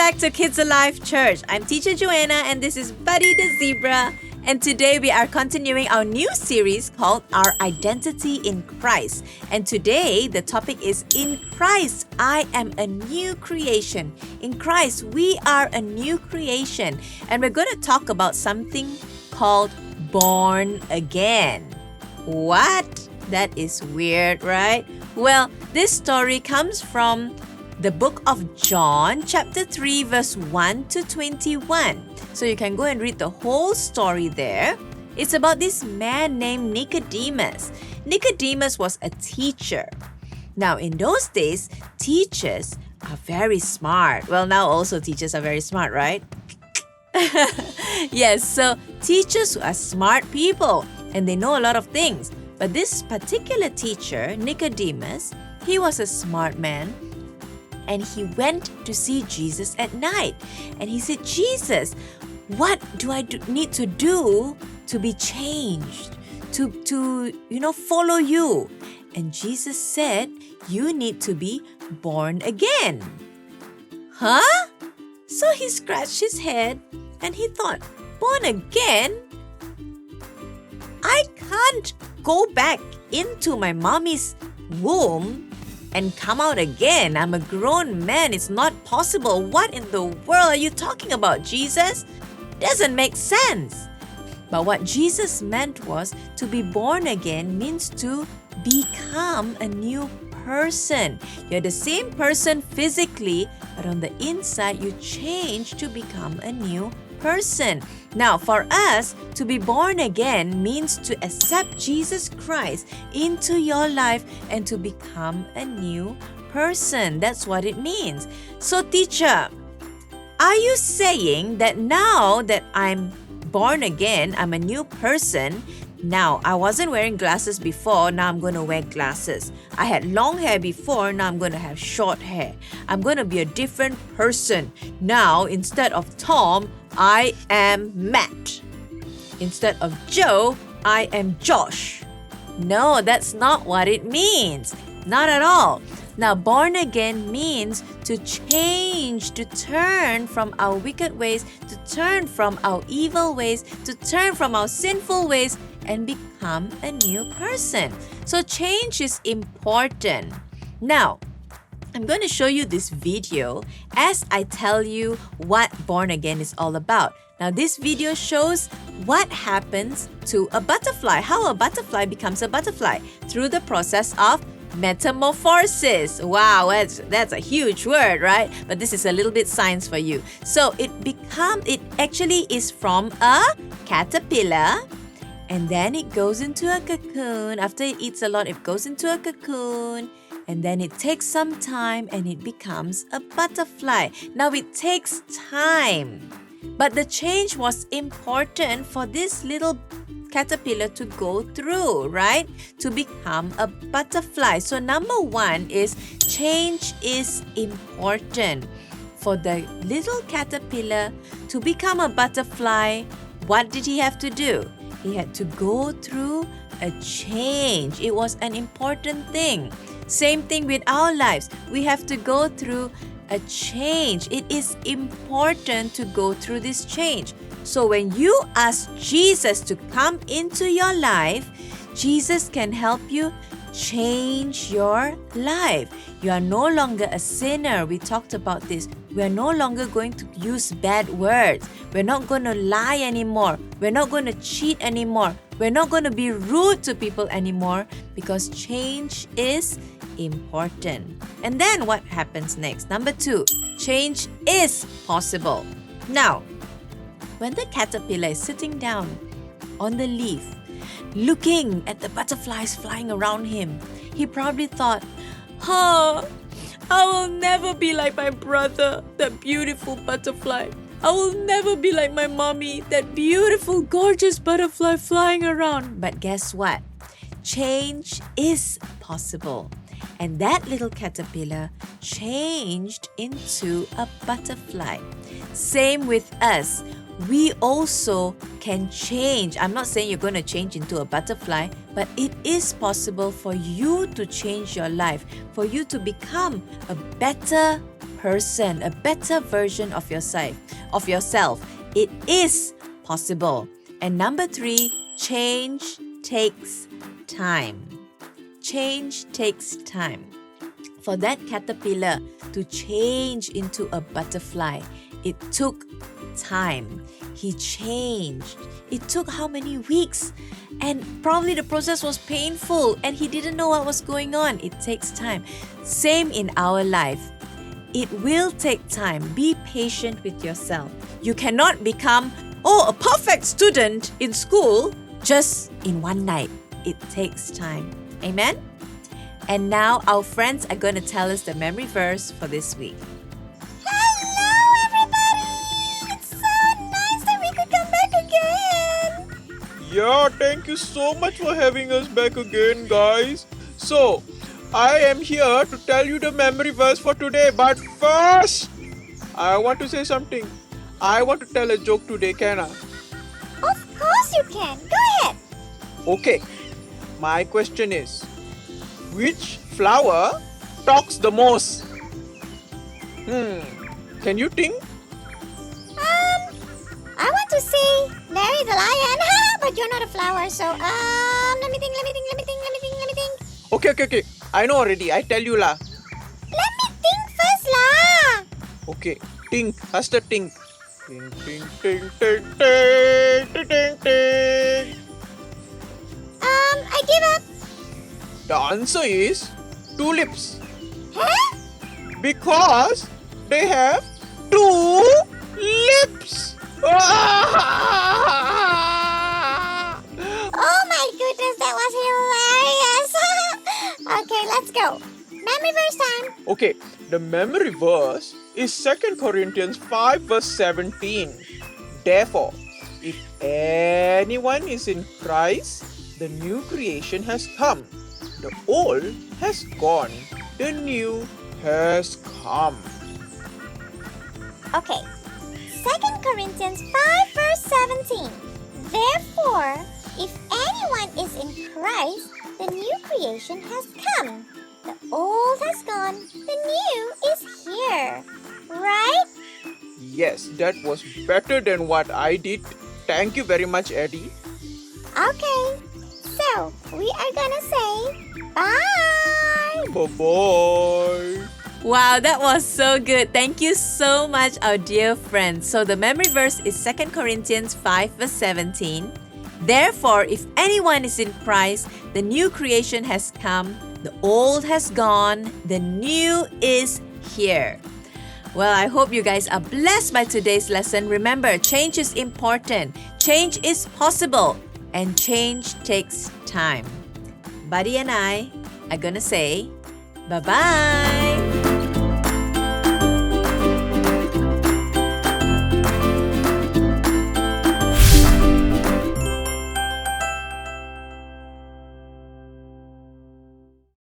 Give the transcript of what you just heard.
back to Kids Alive Church. I'm Teacher Joanna and this is Buddy the Zebra. And today we are continuing our new series called Our Identity in Christ. And today the topic is In Christ, I am a new creation. In Christ, we are a new creation. And we're going to talk about something called born again. What? That is weird, right? Well, this story comes from the book of John, chapter 3, verse 1 to 21. So you can go and read the whole story there. It's about this man named Nicodemus. Nicodemus was a teacher. Now, in those days, teachers are very smart. Well, now also teachers are very smart, right? Yes, so teachers are smart people and they know a lot of things. But this particular teacher, Nicodemus, he was a smart man. And he went to see Jesus at night. And he said, Jesus, what do I need to do to be changed? To follow you? And Jesus said, you need to be born again. Huh? So he scratched his head and he thought, born again? I can't go back into my mommy's womb and come out again. I'm a grown man. It's not possible. What in the world are you talking about, Jesus? Doesn't make sense. But what Jesus meant was to be born again means to become a new person. You're the same person physically, but on the inside you change to become a new person. Now, for us, to be born again means to accept Jesus Christ into your life and to become a new person. That's what it means. So, teacher, are you saying that now that I'm born again, I'm a new person? Now, I wasn't wearing glasses before, now I'm going to wear glasses. I had long hair before, now I'm going to have short hair. I'm going to be a different person. Now, instead of Tom, I am Matt. Instead of Joe, I am Josh. No, that's not what it means. Not at all. Now, born again means to change, to turn from our wicked ways, to turn from our evil ways, to turn from our sinful ways and become a new person. So change is important. Now, I'm going to show you this video as I tell you what born again is all about. Now, this video shows what happens to a butterfly, how a butterfly becomes a butterfly through the process of metamorphosis. Wow, that's a huge word, right? But this is a little bit science for you. So it actually is from a caterpillar. And then it goes into a cocoon. After it eats a lot, it goes into a cocoon. And then it takes some time and it becomes a butterfly. Now it takes time. But the change was important for this little caterpillar to go through, right? To become a butterfly. So number one is change is important. For the little caterpillar to become a butterfly, what did he have to do? He had to go through a change. It was an important thing. Same thing with our lives. We have to go through a change. It is important to go through this change. So when you ask Jesus to come into your life, Jesus can help you change your life. You are no longer a sinner. We talked about this. We are no longer going to use bad words. We're not going to lie anymore. We're not going to cheat anymore. We're not going to be rude to people anymore because change is important. And then what happens next? Number two, change is possible. Now, when the caterpillar is sitting down on the leaf, looking at the butterflies flying around him, he probably thought, I will never be like my brother, that beautiful butterfly. I will never be like my mommy, that beautiful, gorgeous butterfly flying around. But guess what? Change is possible. And that little caterpillar changed into a butterfly. Same with us. We also can change. I'm not saying you're going to change into a butterfly, but it is possible for you to change your life, for you to become a better person, a better version of yourself. It is possible. And number 3, change takes time. Change takes time. For that caterpillar to change into a butterfly, it took time. He changed. It took how many weeks? And probably the process was painful and he didn't know what was going on. It takes time. Same in our life. It will take time. Be patient with yourself. You cannot become, a perfect student in school just in one night. It takes time. Amen? And now our friends are going to tell us the memory verse for this week. Hello, everybody! It's so nice that we could come back again! Yeah, thank you so much for having us back again, guys. So, I am here to tell you the memory verse for today. But first, I want to say something. I want to tell a joke today, can I? Of course you can. Go ahead. Okay. My question is, which flower talks the most? Can you think? I want to say Larry the lion, but you're not a flower, so let me think. Okay. I know already. I tell you lah. Let me think first lah. Okay. Think. Faster think. Think. I give up. The answer is tulips. Huh? Because they have 2 lips. Oh my goodness, that was hilarious. Okay, let's go. Memory verse time. Okay, the memory verse is 2 Corinthians 5 verse 17. Therefore, if anyone is in Christ, the new creation has come. The old has gone. The new has come. Okay, 2 Corinthians 5 verse 17. Therefore, if anyone is in Christ, the new creation has come. The old has gone, the new is here. Right? Yes, that was better than what I did. Thank you very much, Eddie. Okay, so we are gonna say bye. Bye-bye. Wow, that was so good. Thank you so much, our dear friends. So the memory verse is 2 Corinthians 5 verse 17. Therefore, if anyone is in Christ, the new creation has come, the old has gone, the new is here. Well, I hope you guys are blessed by today's lesson. Remember, change is important, change is possible, and change takes time. Buddy and I are gonna say bye-bye.